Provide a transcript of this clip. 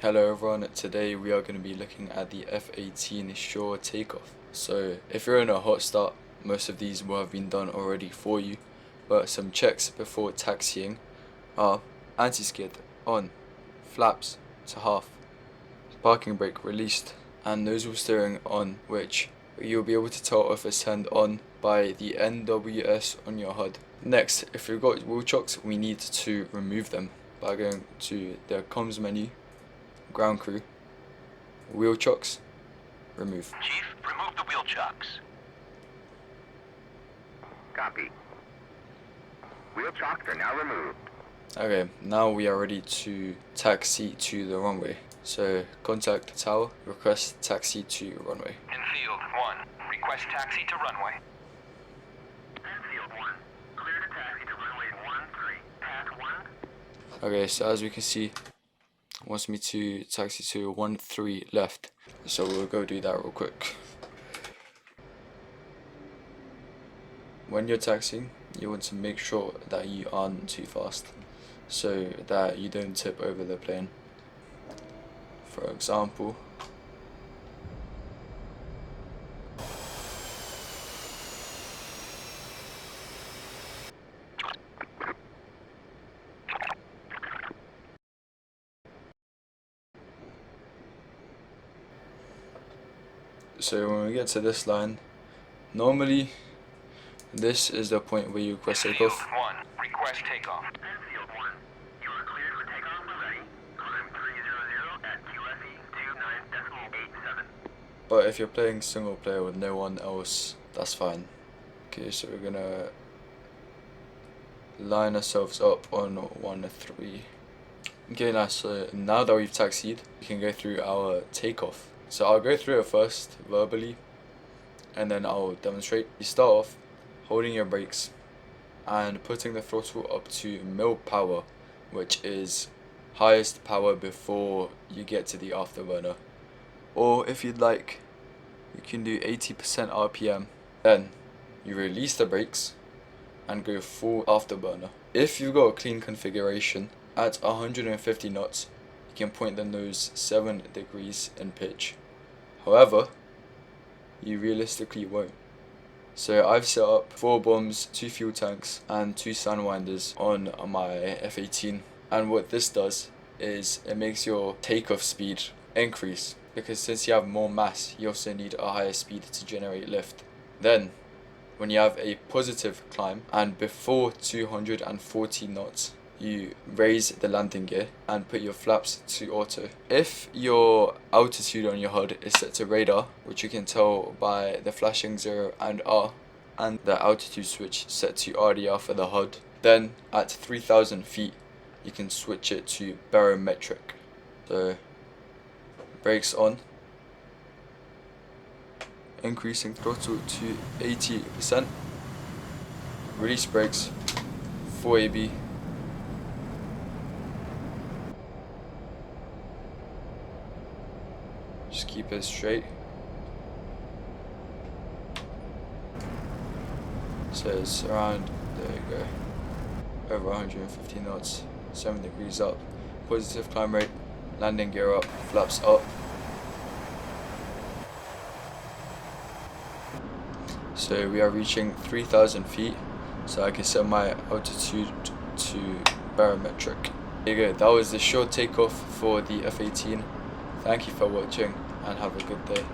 Hello everyone, today we are going to be looking at the F-18 shore takeoff. So if you're in a hot start, most of these will have been done already for you, but some checks before taxiing are anti-skid on, flaps to half, parking brake released, and nozzle steering on, which you'll be able to tell if it's turned on by the NWS on your HUD. Next, if you've got wheel chocks, we need to remove them by going to the comms menu, ground crew, wheel chocks, remove. Chief, remove the wheel chocks. Copy. Wheel chocks are now removed. Okay, now we are ready to taxi to the runway. So contact the tower, request taxi to runway. Enfield 1, request taxi to runway. Enfield 1, clear to taxi to runway 13, path 1. Okay, so as we can see, it wants me to taxi to 13 left. So we'll go do that real quick. When you're taxiing, you want to make sure that you aren't too fast, so that you don't tip over the plane. For example, so when we get to this line, normally this is the point where you request Enfield takeoff. 1, request takeoff. Enfield 1, you are cleared for takeoff when ready. Climb 300 at QFE 29.87. But if you're playing single player with no one else, that's fine. Okay, so we're gonna line ourselves up on 13. Okay, nice. So now that we've taxied, we can go through our takeoff. So I'll go through it first verbally, and then I'll demonstrate. You start off holding your brakes and putting the throttle up to mil power, which is highest power before you get to the afterburner. Or if you'd like, you can do 80% RPM. Then you release the brakes and go full afterburner. If you've got a clean configuration, at 150 knots, you can point the nose 7 degrees in pitch. However, you realistically won't. So I've set up 4 bombs, 2 fuel tanks, and 2 sandwinders on my F-18. And what this does is it makes your takeoff speed increase, because since you have more mass, you also need a higher speed to generate lift. Then, when you have a positive climb and before 240 knots, you raise the landing gear and put your flaps to auto. If your altitude on your HUD is set to radar, which you can tell by the flashing 0 and R, and the altitude switch set to RDR for the HUD, then at 3000 feet you can switch it to barometric. So brakes on, increasing throttle to 80%, release brakes, 4AB, just keep it straight. So it's around, there you go, over 150 knots, 7 degrees up, positive climb rate, landing gear up, flaps up. So we are reaching 3000 feet, so I can set my altitude to barometric. There you go, that was the short takeoff for the F-18. Thank you for watching and have a good day.